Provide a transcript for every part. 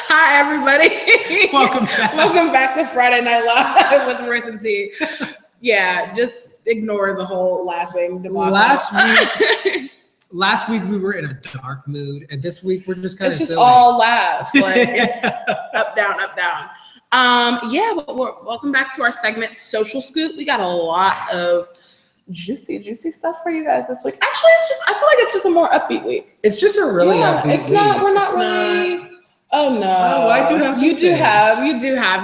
Hi, everybody. Welcome back. Welcome back to Friday Night Live with Royce and T. Yeah, just ignore the whole laughing debacle. Last week we were in a dark mood, and this week we're just kind of It's just silly. all laughs. Like it's up, down, up, down. Yeah, but welcome back to our segment, Social Scoop. We got a lot of juicy stuff for you guys this week. Actually, I feel like it's just a more upbeat week. It's just a really upbeat week. We're not really. Oh no! Oh, I do have some You do things.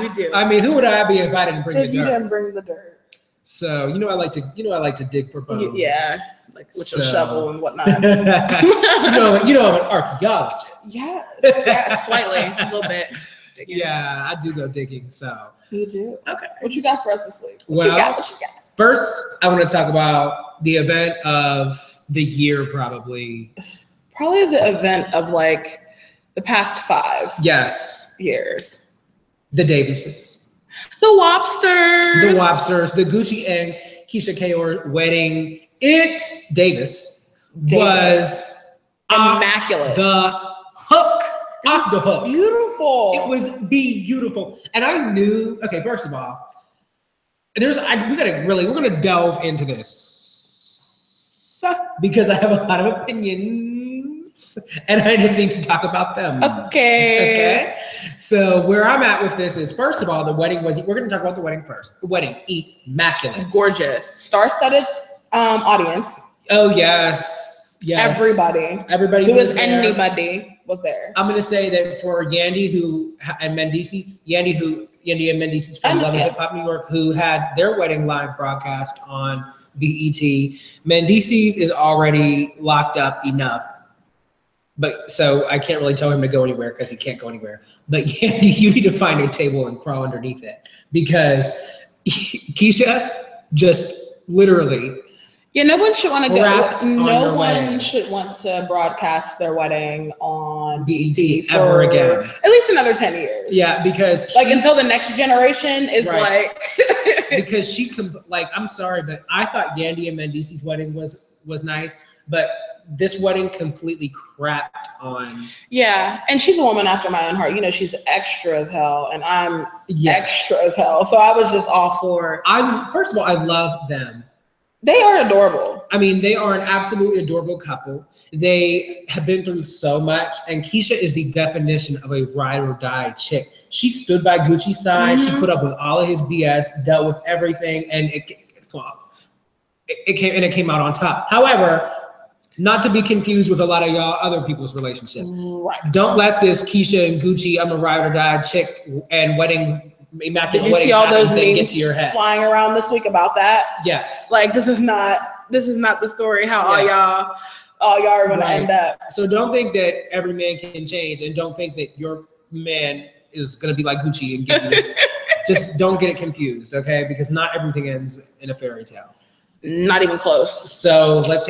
You do. I mean, who would I be if I didn't bring the dirt? If you didn't bring the dirt. So I like to dig for bones. Yeah, like with your shovel and whatnot. I'm an archaeologist. Yes, slightly, a little bit. Digging. Yeah, I do go digging. So you do. Okay. What you got for us this week? What you got? First, I want to talk about the event of the year, probably. Probably the event of like the past 5 years. The Davises. The Wobsters. The Gucci and Keisha Kayor wedding. Davis was immaculate. Off the hook. Beautiful. It was beautiful. And I knew, okay, first of all, we're gonna delve into this because I have a lot of opinions and I just need to talk about them. Okay. So where I'm at with this is, first of all, we're gonna talk about the wedding first. The wedding, immaculate. Gorgeous. Star-studded audience. Oh yes. Everybody who was anybody was there. I'm gonna say that for Yandy and Mendici from Love and Hip Hop New York, who had their wedding live broadcast on BET. Mendici's is already locked up enough, but so I can't really tell him to go anywhere because he can't go anywhere. But Yandy, you need to find a table and crawl underneath it because Keisha just literally. Yeah, no one should want to go. No one should want to broadcast their wedding on BET ever again. At least another 10 years. Yeah, because until the next generation is because I'm sorry, but I thought Yandy and Mendici's wedding was nice, but this wedding completely crapped on. Yeah, and she's a woman after my own heart. You know, she's extra as hell, and I'm extra as hell. So I was just all for. First of all, I love them. They are adorable. I mean, they are an absolutely adorable couple. They have been through so much, and Keisha is the definition of a ride or die chick. She stood by Gucci's side. Mm-hmm. She put up with all of his BS, dealt with everything, and it came out on top. However, not to be confused with a lot of y'all other people's relationships. Right. Don't let this Keisha and Gucci, I'm a ride or die chick and wedding. Did you see all those memes get to your head? Flying around this week about that? Yes. Like this is not the story how all y'all are gonna end up. So don't think that every man can change, and don't think that your man is gonna be like Gucci and give you just don't get it confused, okay? Because not everything ends in a fairy tale. Not even close. So let's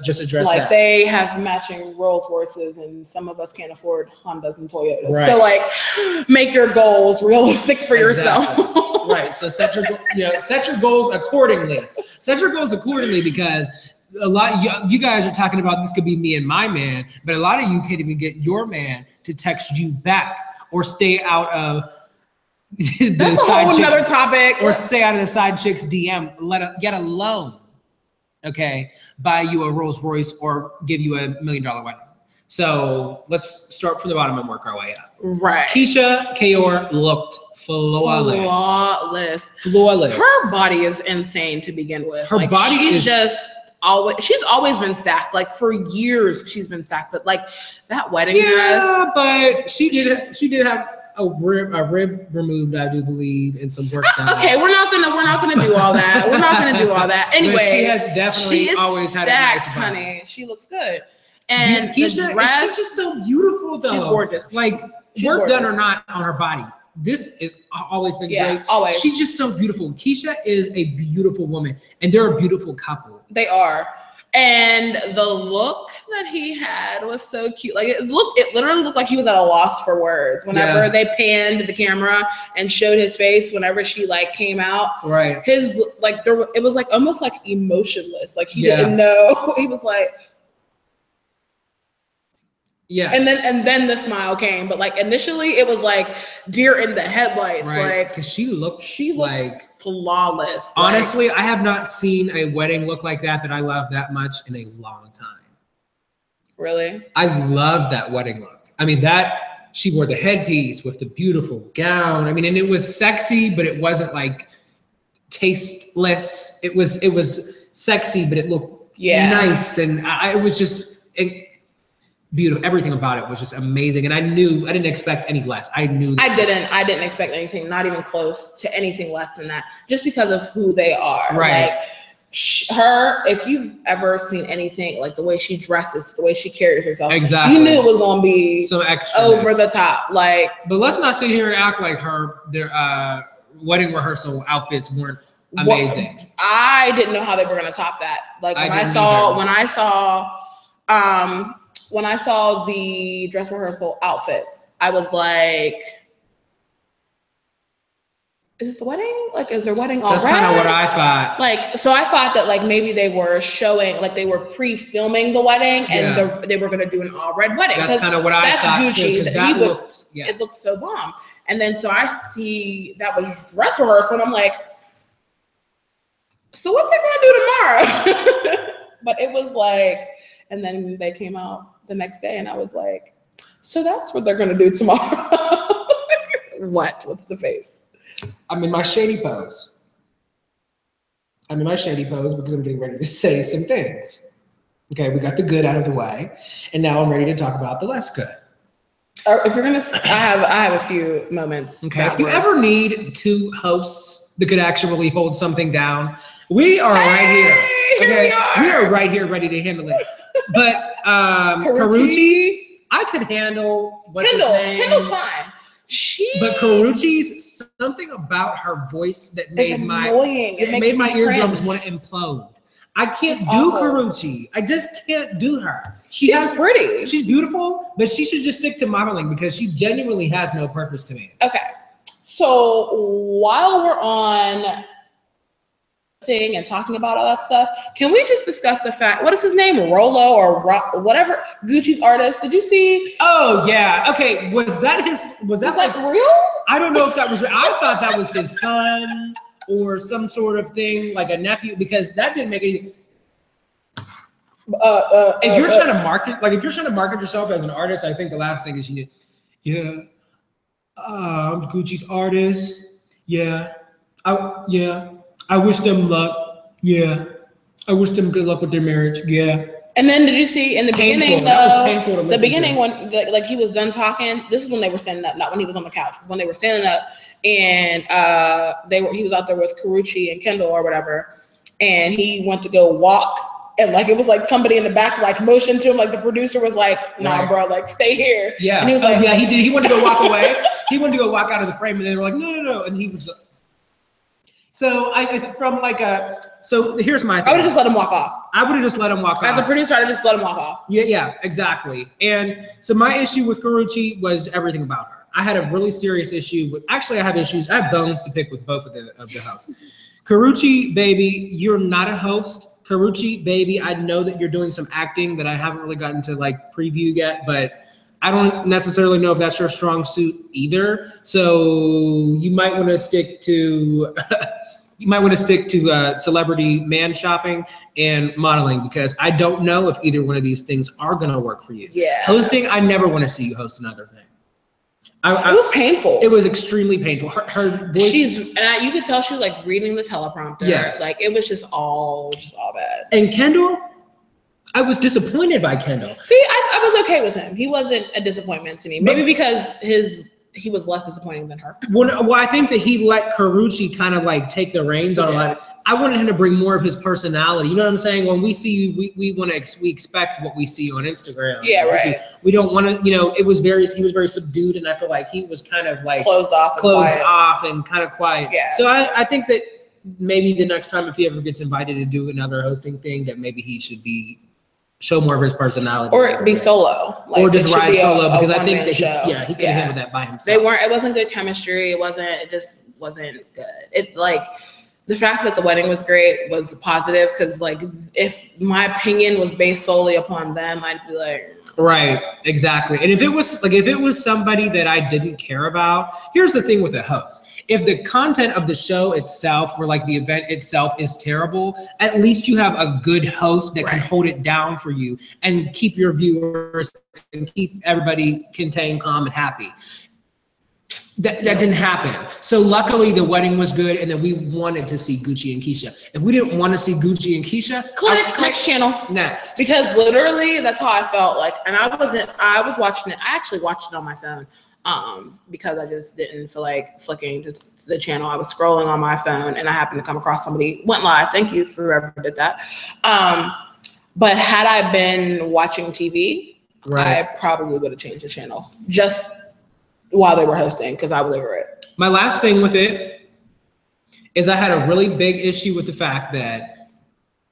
just address that. Like they have matching Rolls Royces, and some of us can't afford Hondas and Toyotas. Right. So like, make your goals realistic for yourself. Right. So set your goals accordingly. Set your goals accordingly because a lot of you guys are talking about this could be me and my man, but a lot of you can't even get your man to text you back or stay out of. That's a whole another topic. Or stay out of the side chick's DM, get a loan, okay, buy you a Rolls Royce or give you $1 million wedding. So let's start from the bottom and work our way up. Right. Keisha Kayor looked flawless. Her body is insane to begin with. Her body is she's always been stacked. Like for years she's been stacked. But like that wedding dress. Yeah, but she did have a rib removed, I do believe, and some work done. Okay, we're not gonna do all that. Anyway, she has definitely always had stacked, a nice body. honey. She looks good. And Keisha, she's just so beautiful, though. She's gorgeous. Like work done or not on her body, this has always been great. Always. She's just so beautiful. Keisha is a beautiful woman, and they're a beautiful couple. They are. And the look that he had was so cute. Like it literally looked like he was at a loss for words. Whenever they panned the camera and showed his face, whenever she like came out, right? His it was like almost like emotionless. Like he didn't know. He was like, Yeah. And then the smile came. But like initially it was like deer in the headlights. Right. Like because she looked like flawless. Honestly, I have not seen a wedding look like that I love that much in a long time. Really? I love that wedding look. I mean, she wore the headpiece with the beautiful gown. I mean, and it was sexy, but it wasn't like tasteless. It was sexy, but it looked nice, and it was just beautiful. Everything about it was just amazing, and I didn't expect any less. I didn't expect anything, not even close to anything less than that, just because of who they are. Right. Like her, if you've ever seen anything like the way she dresses, the way she carries herself, exactly, you knew it was going to be some extra over the top. Like, but let's not sit here and act like their wedding rehearsal outfits weren't amazing. I didn't know how they were going to top that. Like when I saw the dress rehearsal outfits, I was like, is this the wedding? Like, is their wedding all That's kind of what I thought. Like, so I thought that like maybe they were showing, like they were pre-filming the wedding and they were going to do an all red wedding. That's kind of what I thought Gucci, too, because it looked so bomb. And then so I see that was dress rehearsal and I'm like, so what they gonna do tomorrow? But it was like, and then they came out the next day and I was like, so that's what they're gonna do tomorrow. What's the face? I'm in my shady pose. Because I'm getting ready to say some things. Okay, we got the good out of the way, and now I'm ready to talk about the less good. If you're gonna, I have a few moments. Okay, if you ever need two hosts that could actually hold something down, we are right here. Okay, we are right here, ready to handle it. But Karrueche, I could handle. Kendall's fine. But Karrueche's, something about her voice that made my eardrums want to implode. I can't do Karrueche. I just can't do her. She's pretty. She's beautiful, but she should just stick to modeling because she genuinely has no purpose to me. Okay. So while we're on thing and talking about all that stuff, can we just discuss the fact, what is his name? Rolo or whatever, Gucci's artist. Did you see? Oh yeah. Okay. Was that like real? I don't know if that was real. I thought that was his son or some sort of thing, like a nephew, because that didn't make any. If you're trying to market yourself as an artist, I think the last thing is you need, I'm Gucci's artist. I wish them luck. Yeah. I wish them good luck with their marriage. Yeah. And then did you see in the beginning, though, that was painful to listen the beginning to. when like he was done talking, this is when they were standing up, not when he was on the couch, when they were standing up and he was out there with Karrueche and Kendall or whatever, and he went to go walk and like it was like somebody in the back like motioned to him, like the producer was like, nah, bro, like stay here. Yeah. And he was like, yeah, he did. He wanted to go walk away. He wanted to go walk out of the frame and they were like, no. And he was so so here's my thing. I would have just let him walk off. As a producer, I'd just let him walk off. Yeah, exactly. And so my issue with Karrueche was everything about her. I had a really serious issue with, actually I have bones to pick with both of the hosts. Karrueche, baby, you're not a host. Karrueche, baby, I know that you're doing some acting that I haven't really gotten to like preview yet, but I don't necessarily know if that's your strong suit either. So you might want to stick to celebrity man shopping and modeling, because I don't know if either one of these things are going to work for you. Yeah. Hosting, I never want to see you host another thing. It was painful. It was extremely painful. Her voice. You could tell she was like reading the teleprompter. Yes. Like it was just all bad. And Kendall, I was disappointed by Kendall. See, I was okay with him. He wasn't a disappointment to me. Maybe because he was less disappointing than her. Well, I think that he let Karrueche kind of like take the reins on a lot. I wanted him to bring more of his personality. You know what I'm saying? When we see you, we expect what we see on Instagram. Yeah, right. We don't want to, he was very subdued, and I feel like he was kind of like closed off and kind of quiet. Yeah. So I think that maybe the next time if he ever gets invited to do another hosting thing, that maybe he should show more of his personality, or be solo, or just ride solo, because I think that he could handle that by himself. It wasn't good chemistry. It just wasn't good. It like the fact that the wedding was great was positive, because like if my opinion was based solely upon them, I'd be like, right, exactly. And if it was somebody that I didn't care about, here's the thing with a host. If the content of the show itself, or like the event itself, is terrible, at least you have a good host that can hold it down for you and keep your viewers and keep everybody contained, calm, and happy. That didn't happen. So luckily the wedding was good, and then we wanted to see Gucci and Keisha. If we didn't want to see Gucci and Keisha, click next channel. Next. Because literally that's how I felt like, and I was watching it. I actually watched it on my phone because I just didn't feel like flicking to the channel. I was scrolling on my phone and I happened to come across somebody went live. Thank you for whoever did that. But had I been watching TV, I probably would have changed the channel just while they were hosting, because I was over it. My last thing with it is I had a really big issue with the fact that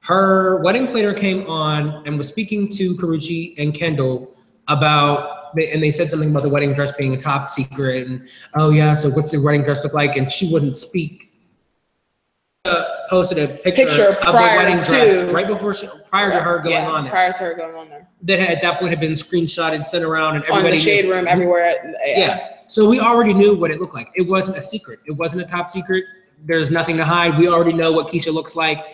her wedding planner came on and was speaking to Karrueche and Kendall about, and they said something about the wedding dress being a top secret, and oh yeah, so what's the wedding dress look like? And she wouldn't speak. Posted a picture of the wedding dress right before prior to her going on there. Prior to her going on there. That at that point had been screenshotted, sent around, and everybody on the shade room everywhere. Yes. So we already knew what it looked like. It wasn't a secret. It wasn't a top secret. There's nothing to hide. We already know what Keisha looks like.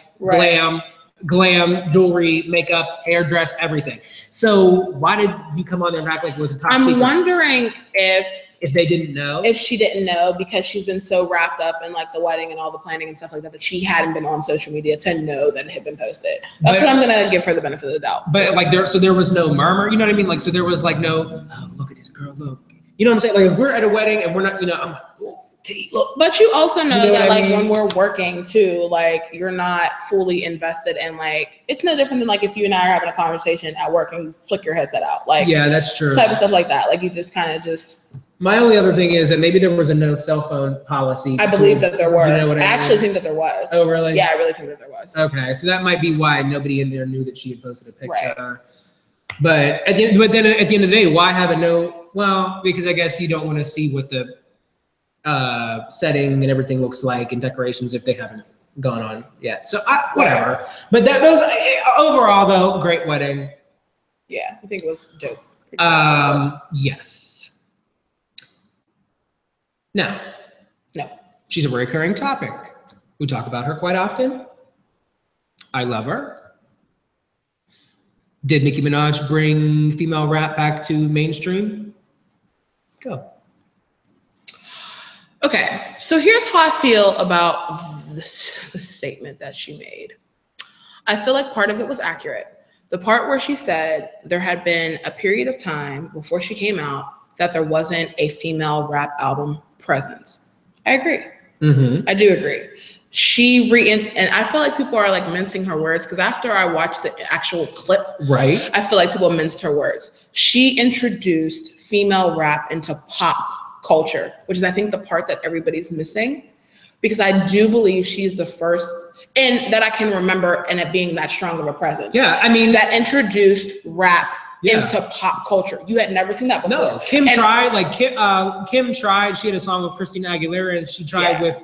Glam, jewelry, makeup, hair, dress, everything. So why did you come on there and act like it was a top secret? I'm wondering if they didn't know. If she didn't know, because she's been so wrapped up in like the wedding and all the planning and stuff like that, that she hadn't been on social media to know that it had been posted. That's what I'm gonna give her the benefit of the doubt. But like there was no murmur, you know what I mean? Like, so there was like no, oh, look at this girl, look. You know what I'm saying? Like if we're at a wedding and we're not, you know, I'm like, oh, look. But you also know that like when we're working too, like you're not fully invested in, like, it's no different than like if you and I are having a conversation at work and you flick your headset out. Like, yeah, that's true. Type of stuff like that. Like you just kind of just. My only other thing is that maybe there was a no cell phone policy. I believe that there were. You know what I mean? actually think that there was. Oh, really? Yeah, I really think that there was. Okay, so that might be why nobody in there knew that she had posted a picture. Right. But then at the end of the day, why have a no? Well, because I guess you don't want to see what the setting and everything looks like and decorations if they haven't gone on yet. So whatever. But those overall though, great wedding. Yeah, I think it was dope. Yes. No. She's a recurring topic. We talk about her quite often. I love her. Did Nicki Minaj bring female rap back to mainstream? Go. Okay, so here's how I feel about the statement that she made. I feel like part of it was accurate. The part where she said there had been a period of time before she came out that there wasn't a female rap album presence. I agree. I do agree. And I feel like people are like mincing her words, because after I watched the actual clip, I feel like people minced her words. She introduced female rap into pop culture, which is I think the part that everybody's missing, because I do believe she's the first, and that I can remember, and it being that strong of a presence. Yeah, I mean, that introduced rap into pop culture. You had never seen that before. No, Kim tried. Like Kim tried. She had a song with Christina Aguilera, and she tried with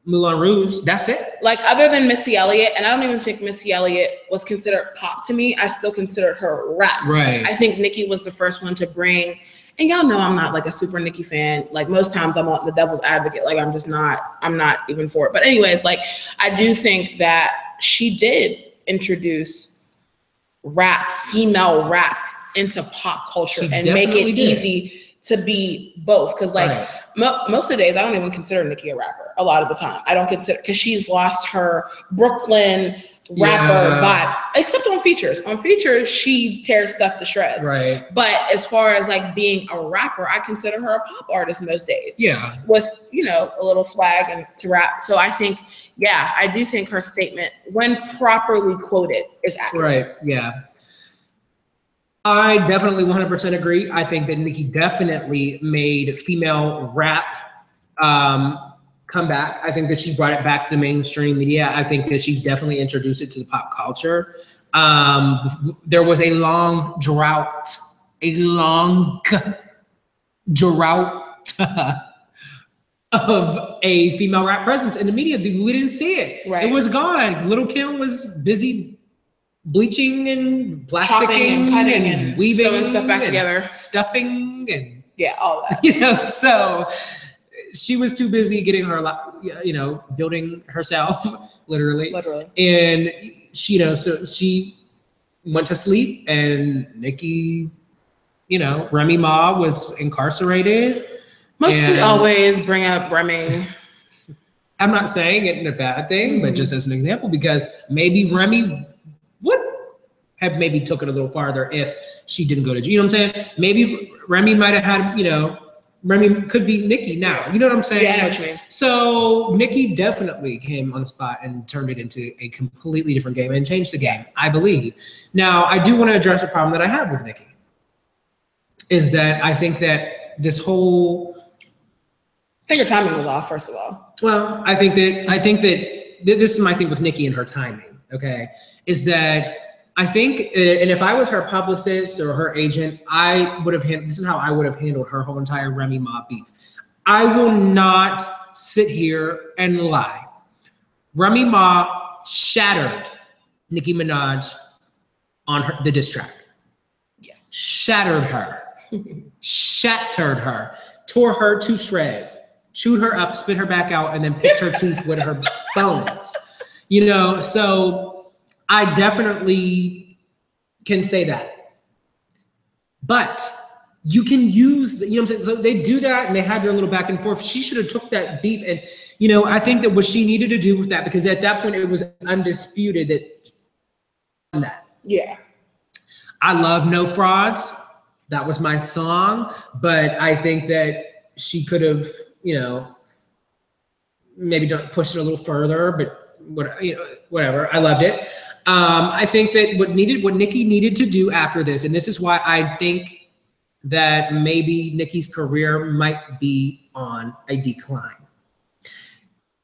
Moulin Rouge. That's it. Like other than Missy Elliott, and I don't even think Missy Elliott was considered pop to me. I still considered her rap. Right. I think Nicki was the first one to bring. And y'all know I'm not like a super Nicki fan. Like most times I'm on the devil's advocate. Like I'm not even for it. But anyways, like I do think that she did introduce female rap into pop culture and make it easy to be both. Because like most of the days I don't even consider Nicki a rapper. A lot of the time I don't consider, because she's lost her Brooklyn rapper vibe, except on features. On features, she tears stuff to shreds. Right. But as far as like being a rapper, I consider her a pop artist most days. Yeah. With, you know, a little swag and to rap. So I think, I do think her statement, when properly quoted, is accurate. Right. Yeah. I definitely 100% agree. I think that Nicki definitely made female rap come back. I think that she brought it back to mainstream media. I think that she definitely introduced it to the pop culture. There was a long drought of a female rap presence in the media. We didn't see it. Right. It was gone. Little Kim was busy bleaching and plasticking chopping and cutting and weaving sewing stuff back together, stuffing and all that. You know, so she was too busy getting her, you know, building herself, literally. And she, you know, so she went to sleep, and Nicki, you know, Remy Ma was incarcerated. Mostly always bring up Remy. I'm not saying it in a bad thing, but just as an example, because maybe Remy would have maybe took it a little farther if she didn't go to jail. You know what I'm saying? Maybe Remy might have had, you know, Remy could be Nicki now. You know what I'm saying? Yeah, I know what you mean. So Nicki definitely came on the spot and turned it into a completely different game and changed the game, I believe. Now, I do want to address a problem that I have with Nicki. Is that I think that this whole... I think her timing was off, first of all. Well, I think that this is my thing with Nicki and her timing, okay? Is that I think, and if I was her publicist or her agent, I would have handled, this is how I would have handled her whole entire Remy Ma beef. I will not sit here and lie. Remy Ma shattered Nicki Minaj on the diss track. Yes. Shattered her. Shattered her. Tore her to shreds. Chewed her up, spit her back out, and then picked her teeth with her bones. You know, so I definitely can say that. But you can use, you know what I'm saying? So they do that, and they had their little back and forth. She should have took that beef, and, you know, I think that what she needed to do with that, because at that point it was undisputed that. Yeah. I love No Frauds. That was my song, but I think that she could have, you know, maybe don't push it a little further, but what, you know, whatever. I loved it. I think that what Nicki needed to do after this, and this is why I think that maybe Nicki's career might be on a decline.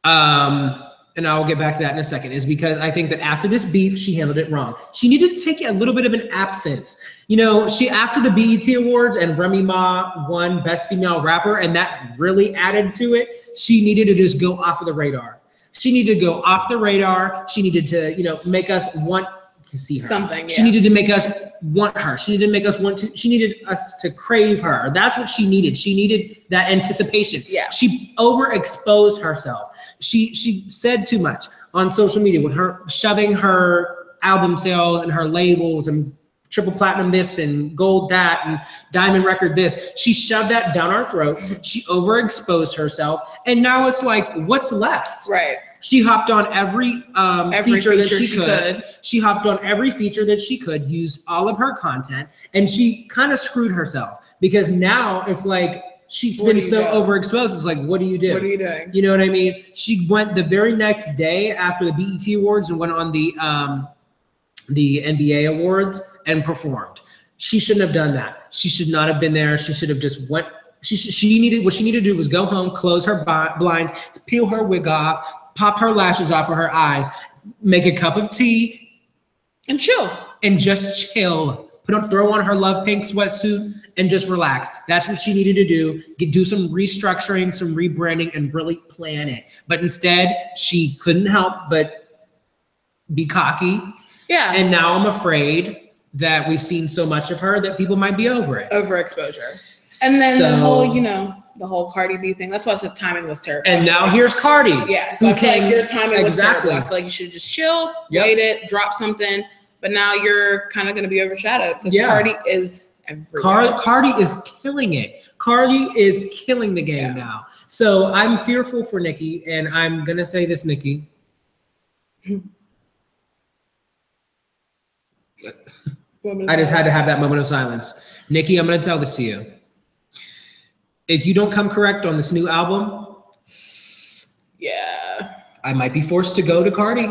And I'll get back to that in a second, is because I think that after this beef, she handled it wrong. She needed to take a little bit of an absence. You know, after the BET Awards and Remy Ma won Best Female Rapper, and that really added to it, she needed to just go off of the radar. She needed to go off the radar. She needed to, you know, make us want to see her. Something, yeah. She needed to make us want her. She needed to make us want to, she needed us to crave her. That's what she needed. She needed that anticipation. Yeah. She overexposed herself. She said too much on social media with her shoving her album sales and her labels and triple platinum this and gold that and diamond record this. She shoved that down our throats. She overexposed herself. And now it's like, what's left? Right. She hopped on every feature that she could. She hopped on every feature that she could, used all of her content, and she kind of screwed herself, because now it's like, she's been so overexposed. It's like, what do you do? What are you doing? You know what I mean? She went the very next day after the BET Awards and went on the NBA Awards and performed. She shouldn't have done that. She should not have been there. She should have just went. What she needed to do was go home, close her blinds, peel her wig off, pop her lashes off of her eyes, make a cup of tea, and chill. And just chill. Throw on her Love Pink sweatsuit and just relax. That's what she needed to do. Do some restructuring, some rebranding, and really plan it. But instead, she couldn't help but be cocky. Yeah. And now I'm afraid that we've seen so much of her that people might be over it. Overexposure. And then the whole, you know, the whole Cardi B thing. That's why I said timing was terrible. And now here's Cardi. Yeah. So I feel like your timing was terrible. I feel like you should just chill, wait it, drop something. But now you're kind of going to be overshadowed, because Cardi is everywhere. Cardi is killing it. Cardi is killing the game now. So I'm fearful for Nicki, and I'm going to say this, Nicki. I just had to have that moment of silence. Nicki, I'm going to tell this to you. If you don't come correct on this new album, I might be forced to go to Cardi.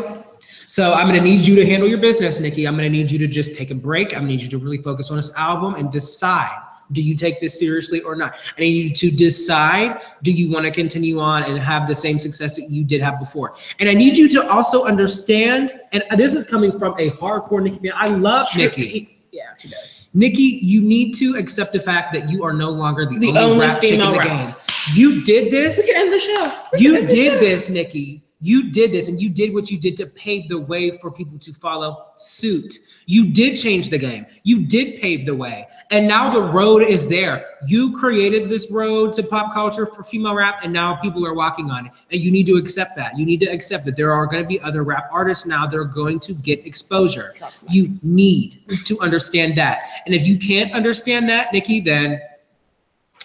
So I'm gonna need you to handle your business, Nicki. I'm gonna need you to just take a break. I'm gonna need you to really focus on this album and decide, do you take this seriously or not? I need you to decide, do you wanna continue on and have the same success that you did have before? And I need you to also understand, and this is coming from a hardcore Nicki fan. I love Nicki. Yeah, she does. Nicki, you need to accept the fact that you are no longer the only rap chick in the game. You did this. We can end the show. You did this, Nikki. You did this, and you did what you did to pave the way for people to follow suit. You did change the game. You did pave the way. And now the road is there. You created this road to pop culture for female rap, and now people are walking on it. And you need to accept that. You need to accept that there are going to be other rap artists now that are going to get exposure. You need to understand that. And if you can't understand that, Nikki, then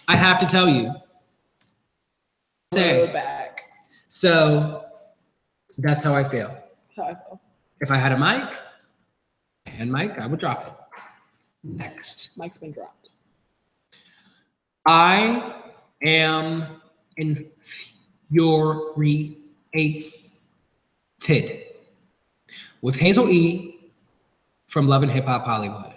I have to tell you. Go back. So that's how I feel. That's how I feel. If I had a mic, I would drop it. Next. Mic's been dropped. I am infuriated with Hazel E. from Love and Hip Hop Hollywood.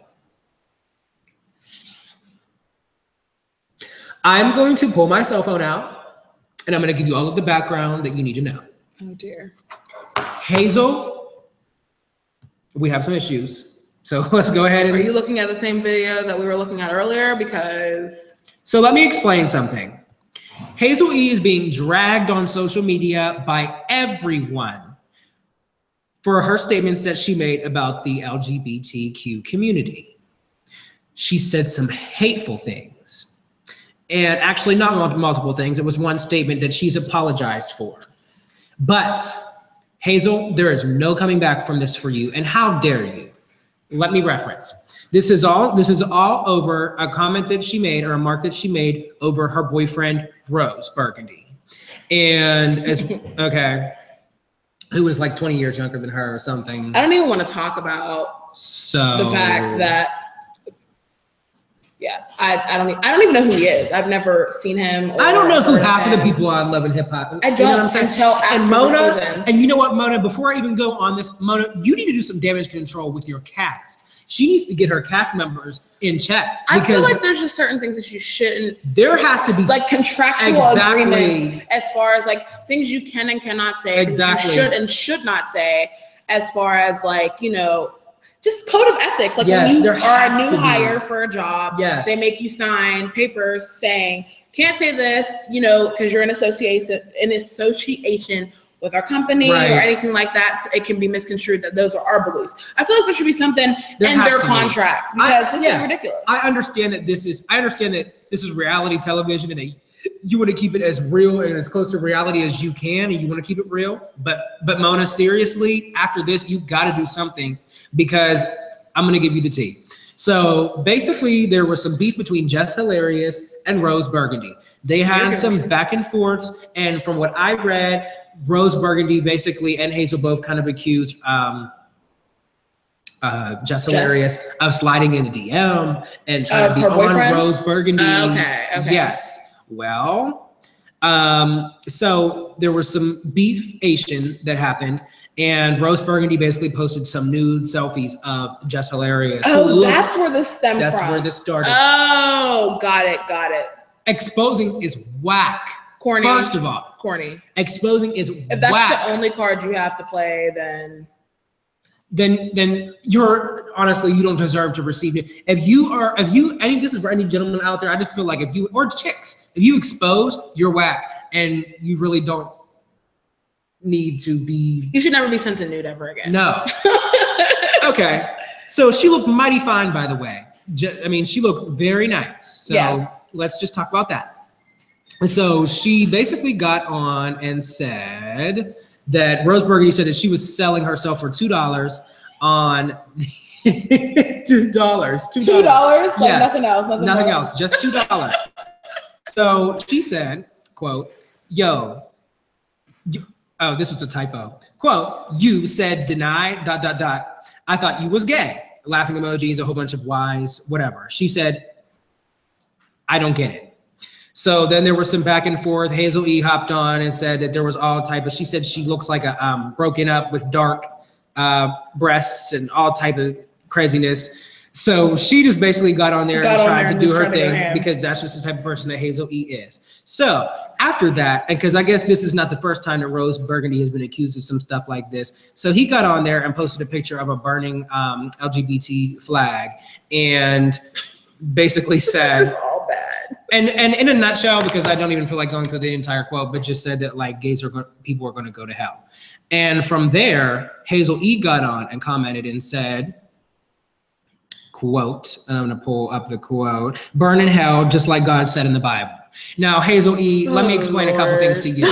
I'm going to pull my cell phone out, and I'm going to give you all of the background that you need to know. Oh, dear. Hazel, we have some issues. So let's go ahead and... Are you looking at the same video that we were looking at earlier? Because... So let me explain something. Hazel E is being dragged on social media by everyone for her statements that she made about the LGBTQ community. She said some hateful things. And actually not multiple things. It was one statement that she's apologized for. But Hazel, there is no coming back from this for you. And how dare you? Let me reference. This is all over a comment that she made, or a mark that she made over her boyfriend, Rose Burgundy. And okay, who was like 20 years younger than her or something. I don't even want to talk about the fact that, yeah, I don't even know who he is. I've never seen him. I don't know who half of the people on Love and Hip Hop. I don't, you know what I'm saying? Until after and Mona, the season. And you know what, Mona, before I even go on this, Mona, you need to do some damage control with your cast. She needs to get her cast members in check. I feel like there's just certain things that you shouldn't. There has to be like contractual agreements as far as like things you can and cannot say. Exactly. You should and should not say, as far as like, you know, just code of ethics. Like yes, when you are a new hire for a job, yes, they make you sign papers saying, can't say this, you know, because you're in association with our company, right, or anything like that. So it can be misconstrued that those are our beliefs. I feel like there should be something in their contracts because this is ridiculous. I understand that this is reality television and that you want to keep it as real and as close to reality as you can, and you want to keep it real. But Mona, seriously, after this, you got to do something, because I'm going to give you the tea. So basically, there was some beef between Jess Hilarious and Rose Burgundy. They had some back and forths, and from what I read, Rose Burgundy basically and Hazel both kind of accused Jess Hilarious of sliding in the DM and trying to be on Rose Burgundy. Okay. Yes. Well, so there was some beef-ation that happened, and Rose Burgundy basically posted some nude selfies of Jess Hilarious. Oh, that's where this stemmed from. That's where this started. Oh, got it. Exposing is whack. Corny. First of all. Corny. Exposing is whack. If that's the only card you have to play, then you're honestly, you don't deserve to receive it. If you, any, this is for any gentleman out there, I just feel like if you, or chicks, if you expose, you're whack, and you really don't need to be. You should never be sent a nude ever again. No. Okay. So she looked mighty fine, by the way. I mean, she looked very nice. So let's just talk about that. So she basically got on and said that Rose Burgundy said that she was selling herself for $2 on $2. $2? Like yes. Nothing else. Just $2. So she said, quote, oh, this was a typo. Quote, you said deny, ... I thought you was gay. Laughing emojis, a whole bunch of lies, whatever. She said, I don't get it. So then there was some back and forth. Hazel E hopped on and said that there was all type of, she said she looks like a broken up with dark breasts and all type of craziness. So she just basically got on there and tried to do her thing, because that's just the type of person that Hazel E is. So after that, and because I guess this is not the first time that Rose Burgundy has been accused of some stuff like this. So he got on there and posted a picture of a burning LGBT flag and basically said, this is all bad. And in a nutshell, because I don't even feel like going through the entire quote, but just said that like people are going to go to hell. And from there, Hazel E got on and commented and said, quote, and I'm going to pull up the quote, burn in hell just like God said in the Bible. Now, Hazel E, let me explain a couple things to you.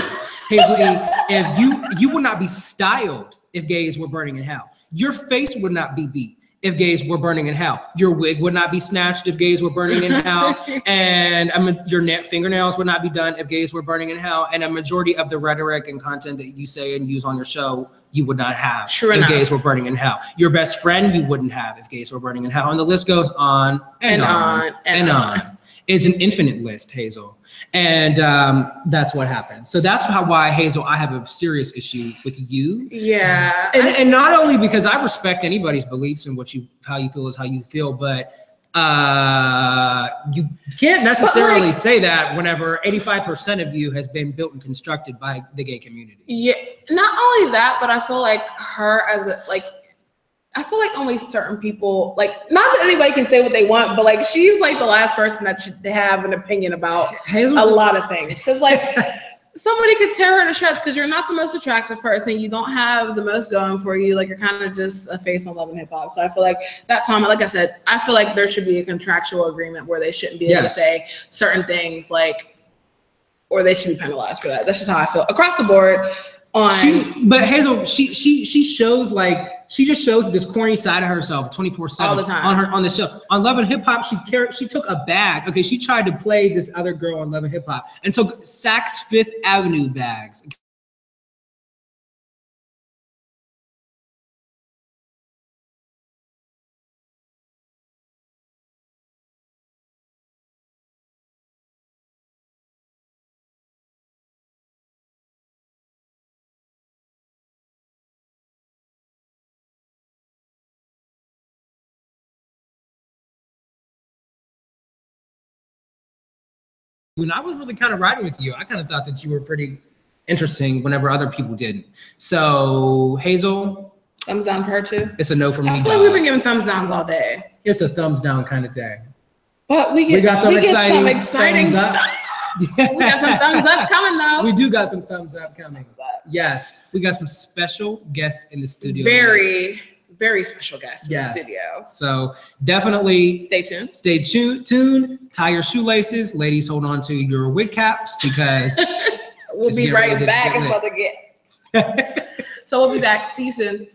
Hazel E, if you would not be styled if gays were burning in hell. Your face would not be beat if gays were burning in hell. Your wig would not be snatched if gays were burning in hell. And your fingernails would not be done if gays were burning in hell. And a majority of the rhetoric and content that you say and use on your show, you would not have if gays were burning in hell. Your best friend, you wouldn't have if gays were burning in hell. And the list goes on and on. It's an infinite list, Hazel. And that's what happened. So that's why, Hazel, I have a serious issue with you. Yeah. And not only because I respect anybody's beliefs and how you feel is how you feel, but you can't necessarily say that whenever 85% of you has been built and constructed by the gay community. Yeah. Not only that, but I feel like I feel like only certain people, like, not that anybody can say what they want, but like she's like the last person that should have an opinion about a lot of things. Because like somebody could tear her to shreds because you're not the most attractive person. You don't have the most going for you. Like you're kind of just a face on Love and Hip Hop. So I feel like that comment, like I said, I feel like there should be a contractual agreement where they shouldn't be able to say certain things like, or they should be penalized for that. That's just how I feel across the board. But Hazel, she shows she just shows this corny side of herself 24/7 all the time on the show. On Love and Hip Hop, she took a bag. Okay, she tried to play this other girl on Love and Hip Hop and took Saks Fifth Avenue bags. When I was really kind of riding with you, I kind of thought that you were pretty interesting whenever other people didn't. So Hazel, thumbs down for her too. It's a no for me. I feel like we've been giving thumbs downs all day. It's a thumbs down kind of day. But we got some exciting stuff. Yeah. We got some thumbs up coming though. We do got some thumbs up coming. Yes, we got some special guests in the studio. Very special guests in the studio. So definitely stay tuned. Stay tuned. Tie your shoelaces. Ladies, hold on to your wig caps because we'll be right back. It's about to get. So we'll be back. See you soon.